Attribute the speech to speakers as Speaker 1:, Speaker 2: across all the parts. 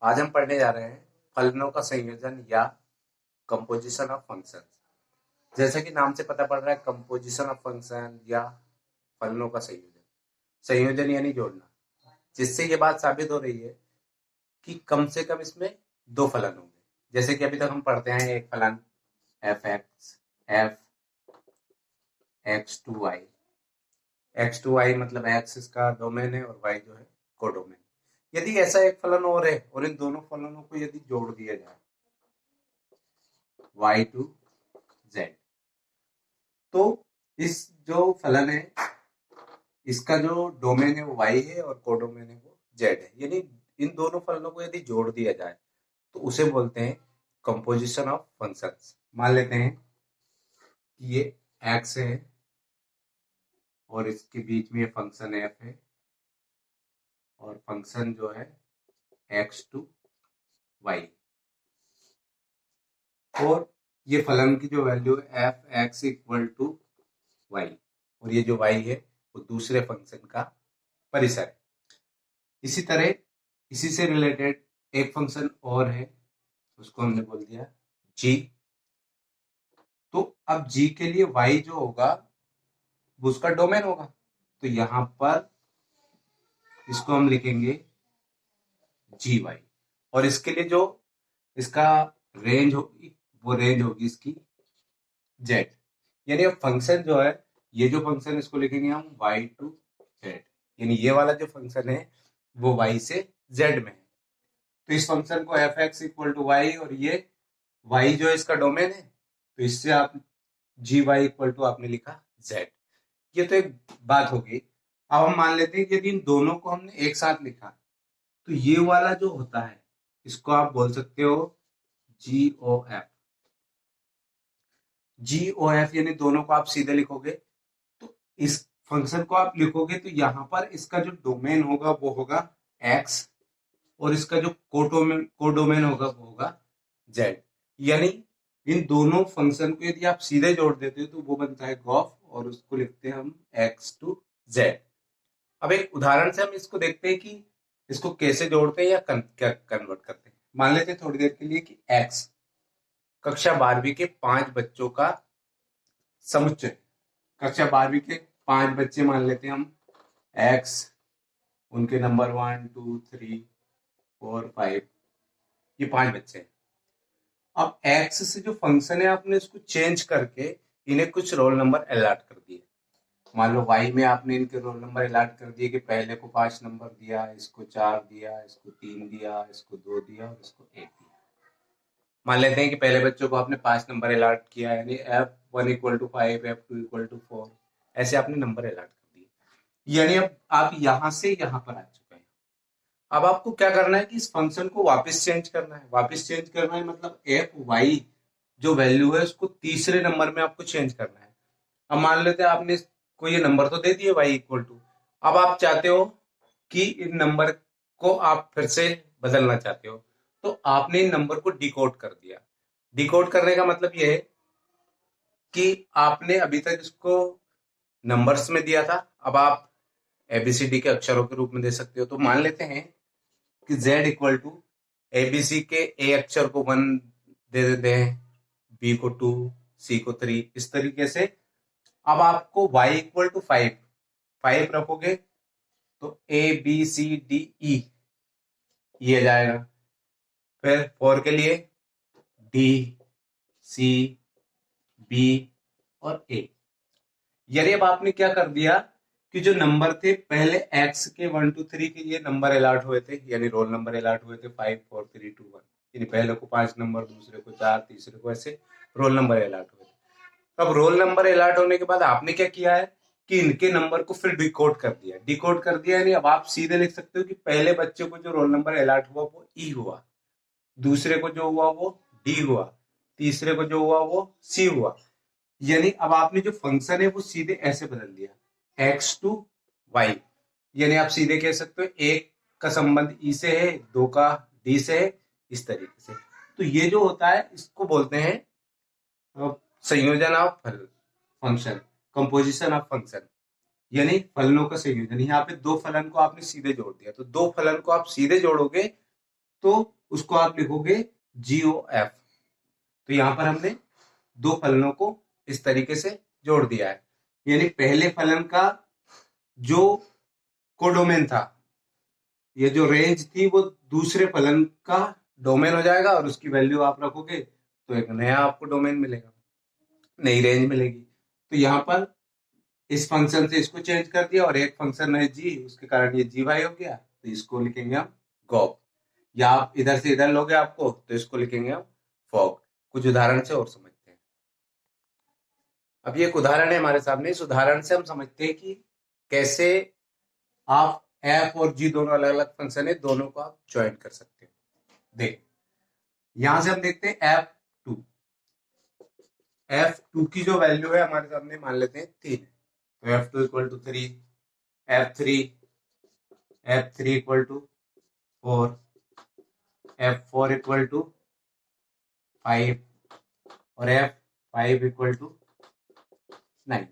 Speaker 1: आज हम पढ़ने जा रहे हैं फलनों का संयोजन या कंपोजिशन ऑफ फंक्शन। जैसा कि नाम से पता पड़ रहा है, कंपोजिशन ऑफ फंक्शन या फलनों का संयोजन। संयोजन यानी जोड़ना, जिससे ये बात साबित हो रही है कि कम से कम इसमें दो फलन होंगे। जैसे कि अभी तक हम पढ़ते हैं एक फलन f x to y. X to y मतलब एक्स इसका डोमेन है और वाई जो है कोडोमेन। यदि ऐसा एक फलन और है और इन दोनों फलनों को यदि जोड़ दिया जाए y टू z, तो इस जो फलन है इसका जो डोमेन है वो y है और कोडोमेन है वो z है। यानी इन दोनों फलनों को यदि जोड़ दिया जाए तो उसे बोलते हैं कंपोजिशन ऑफ फंक्शंस। मान लेते हैं कि ये x है और इसके बीच में ये फंक्शन f है और फंक्शन जो है x टू y, और ये फलन की जो वैल्यू है f x equal to y, और ये जो y है वो दूसरे फंक्शन का परिसर है। इसी तरह इसी से रिलेटेड एक फंक्शन और है, उसको हमने बोल दिया g। तो अब g के लिए y जो होगा वो उसका डोमेन होगा, तो यहां पर इसको हम लिखेंगे जी वाई, और इसके लिए जो इसका रेंज होगी वो रेंज होगी इसकी जेड। यानी अब फंक्शन जो है, ये जो फंक्शन इसको लिखेंगे हम y टू z, यानी ये वाला जो फंक्शन है वो y से z में है। तो इस फंक्शन को f x equal to y, और ये y जो है इसका डोमेन है, तो इससे आप जी वाई इक्वल टू आपने लिखा z। ये तो एक बात होगी। अब हम मान लेते हैं कि यदि इन दोनों को हमने एक साथ लिखा तो ये वाला जो होता है इसको आप बोल सकते हो जी ओ एफ। जी ओ एफ यानी दोनों को आप सीधे लिखोगे तो इस फंक्शन को आप लिखोगे तो यहां पर इसका जो डोमेन होगा वो होगा x, और इसका जो कोडोमेन होगा वो होगा z। यानी इन दोनों फंक्शन को यदि आप सीधे जोड़ देते हो तो वो बनता है गॉफ, और उसको लिखते हैं हम x टू z। अब एक उदाहरण से हम इसको देखते हैं कि इसको कैसे जोड़ते हैं या कन्वर्ट करते हैं। मान लेते हैं थोड़ी देर के लिए कि x कक्षा 12वीं के 5 बच्चों का समुच्चय। कक्षा 12वीं के 5 बच्चे मान लेते हैं हम x, उनके नंबर 1 2 3 4 5, ये 5 बच्चे हैं। अब x से जो फंक्शन है आपने इसको चेंज करके इन्हें कुछ रोल नंबर अलॉट कर दिए। मान लो y में आपने इनके रोल नंबर अलॉट कर दिए कि पहले को 5 नंबर दिया, इसको 4 दिया, इसको 3 दिया, इसको 2 दिया और इसको 1 दिया। मान लेते हैं कि पहले बच्चों को आपने 5 नंबर अलॉट किया, यानी f1 equal to 5, f2 equal to 4, ऐसे आपने नंबर अलॉट कर दिए। यानी अब आप यहां से यहां पर आ चुके हैं। अब आपको क्या करना है कि इस फंक्शन को वापस चेंज करना है। वापस चेंज करना है मतलब एफ वाई जो वैल्यू है उसको तीसरे नंबर में आपको चेंज करना है। अब मान लेते हैं आपने को ये नंबर तो दे दिए y इक्वल टू, अब आप चाहते हो कि इन नंबर को आप फिर से बदलना चाहते हो, तो आपने इन नंबर को डिकोड कर दिया। डिकोड करने का मतलब ये है कि आपने अभी तक इसको नंबर्स में दिया था, अब आप एबीसीडी के अक्षरों के रूप में दे सकते हो। तो मान लेते हैं कि z इक्वल टू एबीसी के ए अक्षर को 1 दे देते हैं, बी को 2, सी को 3, इस तरीके से। अब आपको y इक्वल टू 5 रखोगे तो A B C D E ये आ जाएगा। फिर 4 के लिए डी सी बी और ए। यानी अब आपने क्या कर दिया कि जो नंबर थे पहले x के 1 2 3 के ये नंबर अलॉट हुए थे, यानी रोल नंबर अलॉट हुए थे 5 4 3 2 1, यानी पहले को 5 नंबर, दूसरे को 4, तीसरे को, ऐसे रोल नंबर अलॉट हुए थे। अब रोल नंबर अलॉट होने के बाद आपने क्या किया है कि इनके नंबर को फिर डिकोड कर दिया। डिकोड कर दिया यानी अब आप सीधे लिख सकते हो कि पहले बच्चे को जो रोल नंबर अलॉट हुआ वो ई हुआ, दूसरे को जो हुआ वो डी हुआ, तीसरे को जो हुआ वो सी हुआ। यानी अब आपने जो फंक्शन है वो सीधे ऐसे बदल दिया x टू y। यानी आप सीधे कह सकते हो एक का संबंध ई से है, दो का डी से है, इस तरीके से। तो ये जो होता है इसको बोलते हैं संयोजन of function, composition of function, यानी फलनों का संयोजन। यहाँ पे दो फलन को आपने सीधे जोड़ दिया, तो दो फलन को आप सीधे जोड़ोगे तो उसको आप लिखोगे GOF। तो यहाँ पर हमने दो फलनों को इस तरीके से जोड़ दिया है, यानी पहले फलन का जो कोडोमेन था, ये जो रेंज थी, वो दूसरे फलन का डोमेन हो जाएगा और उसकी वैल्यू आप रखोगे तो एक नया आपको डोमेन मिलेगा, नई रेंज मिलेगी। तो यहाँ पर इस फंक्शन से इसको चेंज कर दिया और एक फंक्शन है जी, उसके कारण ये GY हो गया, तो इसको लिखेंगे हम गॉफ। या आप इधर से इधर लोगे आपको, तो इसको लिखेंगे हम फॉग। कुछ उदाहरण से और समझते हैं। अब ये एक उदाहरण है हमारे सामने, इस उदाहरण से हम समझते हैं कि कैसे आप एफ और जी दोनों अलग अलग फंक्शन है, दोनों को आप ज्वाइन कर सकते हो। देख, यहां से हम देखते हैं F2 की जो वैल्यू है हमारे सामने मान लेते हैं 3 है, तो F2 equal to 3, F3 equal to 4, F4 equal to 5 और F5 इक्वल टू 9।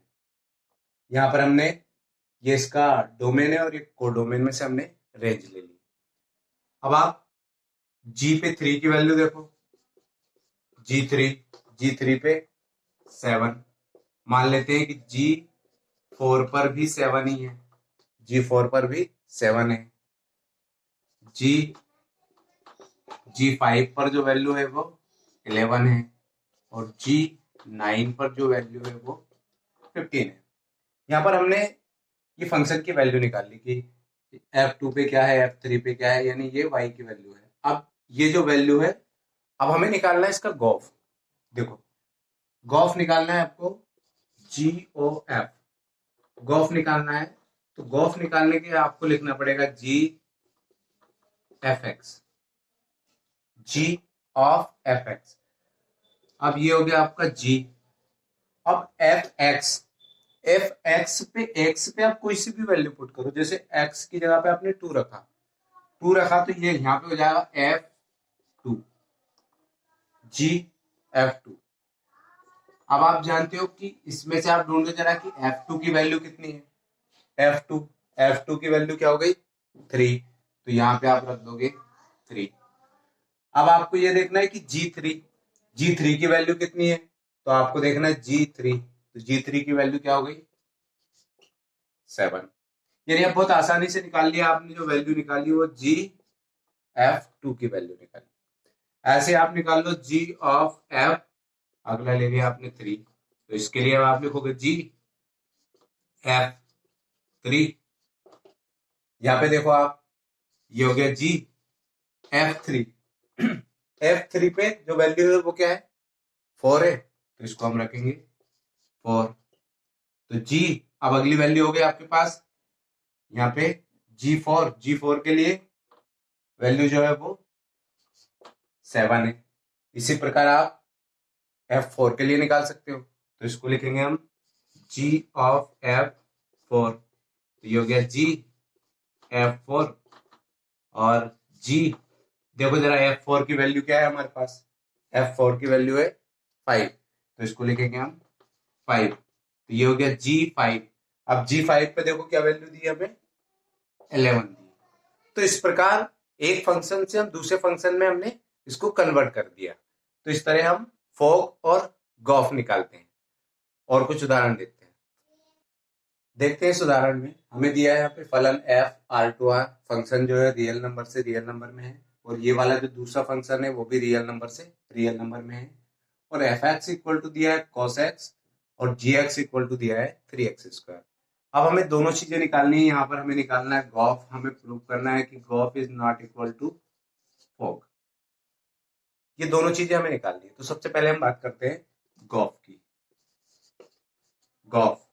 Speaker 1: यहाँ पर हमने ये इसका डोमेन है और ये कोडोमेन में से हमने रेंज ले ली। अब आप G पे 3 की वैल्यू देखो, G3 पे 7, मान लेते हैं कि G4 पर भी 7 ही है, G4 पर भी 7 है, G5 पर जो वैल्यू है वो 11 है और G9 पर जो वैल्यू है वो 15 है। यहाँ पर हमने ये फंक्शन की वैल्यू निकाल ली कि F2 पे क्या है, F3 पे क्या है, यानी ये y की वैल्यू है। अब ये जो वैल्यू है, अब हमें निकालना है इसका गॉफ। देखो, गॉफ निकालना है आपको, GOF गॉफ निकालना है। तो गॉफ निकालने के लिए आपको लिखना पड़ेगा GFX, G ऑफ FX। अब ये हो गया आपका G। अब FX पे x पे आप कोई सी भी वैल्यू पुट करो, जैसे x की जगह पे आपने 2 रखा तो ये यहाँ पे हो जाएगा F2, GF2। अब आप जानते हो कि इसमें से आप ढूंढो जरा कि F2 की वैल्यू कितनी है। F2 की वैल्यू क्या हो गई, 3, तो यहाँ पे आप रख दोगे 3। अब आपको ये देखना है कि G3 की वैल्यू कितनी है, तो आपको देखना है G3, तो G3 की वैल्यू क्या हो गई, 7। यानी अब बहुत आसानी से निकाल लिया आपने, जो वैल्यू निकाली वो GF2 की वैल्यू निकाली। ऐसे आप निकाल लो G ऑफ F, अगला ले लिया आपने 3, तो इसके लिए आप लिखोगे GF3। यहाँ पे देखो आप, ये हो गया GF3। F3 पे जो वैल्यू है वो क्या है, 4 है, तो इसको हम रखेंगे 4। तो G, अब अगली वैल्यू हो गई आपके पास यहाँ पे G4 के लिए वैल्यू जो है वो 7 है। इसी प्रकार आप F4 के लिए निकाल सकते हो, तो इसको लिखेंगे हम G ऑफ F4, तो ये हो गया GF4। और G, देखो जरा F4 की वैल्यू क्या है हमारे पास, F4 की वैल्यू है 5, तो इसको लिखेंगे हम 5, तो ये हो गया G5। अब G5 पे देखो क्या वैल्यू दी हमें, 11 दी। तो इस प्रकार एक फंक्शन से हम दूसरे फंक्शन में हमने इसको कन्वर्ट कर दिया। तो इस तरह हम फॉग और गॉफ निकालते हैं। और कुछ उदाहरण देखते हैं। इस उदाहरण में हमें दिया है यहाँ पे फलन FR2R, फंक्शन जो है रियल नंबर से रियल नंबर में है, और ये वाला जो दूसरा फंक्शन है वो भी रियल नंबर से रियल नंबर में है, और FX इक्वल टू दिया है cos x और GX इक्वल टू दिया है 3x²। अब हमें दोनों चीजें निकालनी है। यहाँ पर हमें निकालना है गॉफ, हमें प्रूव करना है कि gof is not equal to fog. ये दोनों चीजें हमें निकालनी है। तो सबसे पहले हम बात करते हैं गॉफ की। गॉफ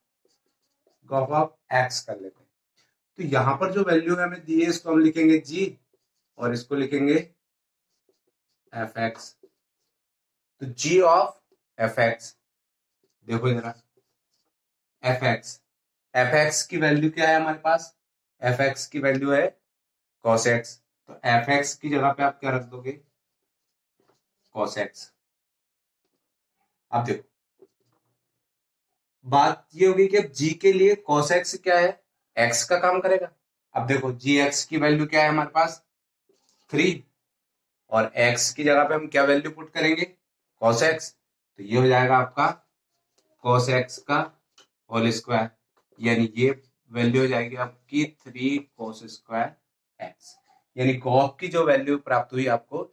Speaker 1: ऑफ एक्स कर लेते हैं। तो यहाँ पर जो वैल्यू है हमें दी है, इसको हम लिखेंगे G और इसको लिखेंगे FX। तो G ऑफ FX, देखो जरा FX की वैल्यू क्या है हमारे पास, FX की वैल्यू है cos x, तो FX की जगह पे आप क्या रख दोगे, cos x। अब देखो बात ये होगी कि अब G के लिए cos x क्या है, x का काम करेगा। अब देखो Gx की वैल्यू क्या है हमारे पास, 3, और x की जगह पे हम क्या वैल्यू पुट करेंगे, cos x, तो ये हो जाएगा आपका cos x का होल स्क्वायर, यानी ये वैल्यू हो जाएगी आपकी 3 cos स्क्वायर x, यानी गॉफ की जो वैल्यू प्राप्त हुई आपको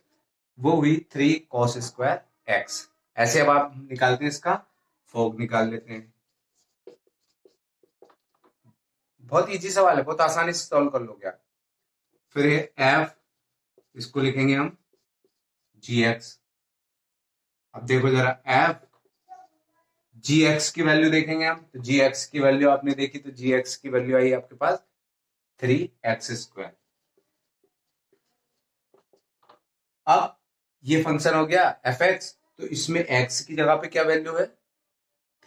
Speaker 1: वो हुई 3 cos स्क्वायर x। ऐसे अब आप निकालते हैं इसका फोग निकाल लेते हैं। बहुत इजी सवाल है, बहुत आसानी से सॉल्व कर लोगे आप। फिर f, इसको लिखेंगे हम gx। अब देखो जरा f gx की वैल्यू देखेंगे हम, तो gx की वैल्यू आपने देखी, तो gx की वैल्यू आई आपके पास 3x स्क्वायर। अब ये फंक्शन हो गया fx, तो इसमें x की जगह पे क्या वैल्यू है,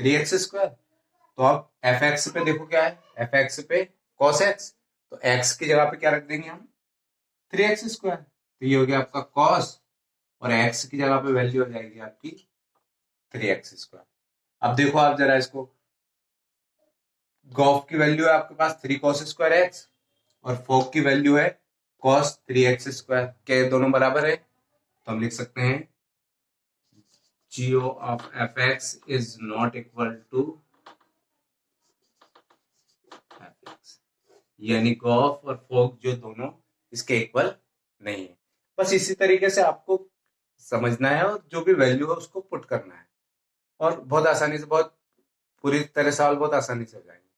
Speaker 1: 3x स्क्वायर। तो अब fx पे देखो क्या है, fx पे cos x, तो x की जगह पे क्या रख देंगे हम, 3x स्क्वायर। तो ये हो गया आपका cos, और x की जगह पे वैल्यू हो जाएगी आपकी 3x स्क्वायर। अब देखो आप जरा इसको, गॉफ की वैल्यू है आपके पास 3 cos स्क्वायर x, और फोक की वैल्यू है cos 3x स्क्वायर। क्या ये दोनों बराबर है, तो हम लिख सकते हैं gO of fx is not equal to fx, यानी गॉफ और फोक जो दोनों इसके इक्वल नहीं है। बस इसी तरीके से आपको समझना है और जो भी वैल्यू है उसको पुट करना है, और बहुत आसानी से, बहुत पूरी तरह सवाल बहुत आसानी से हो जाएंगे।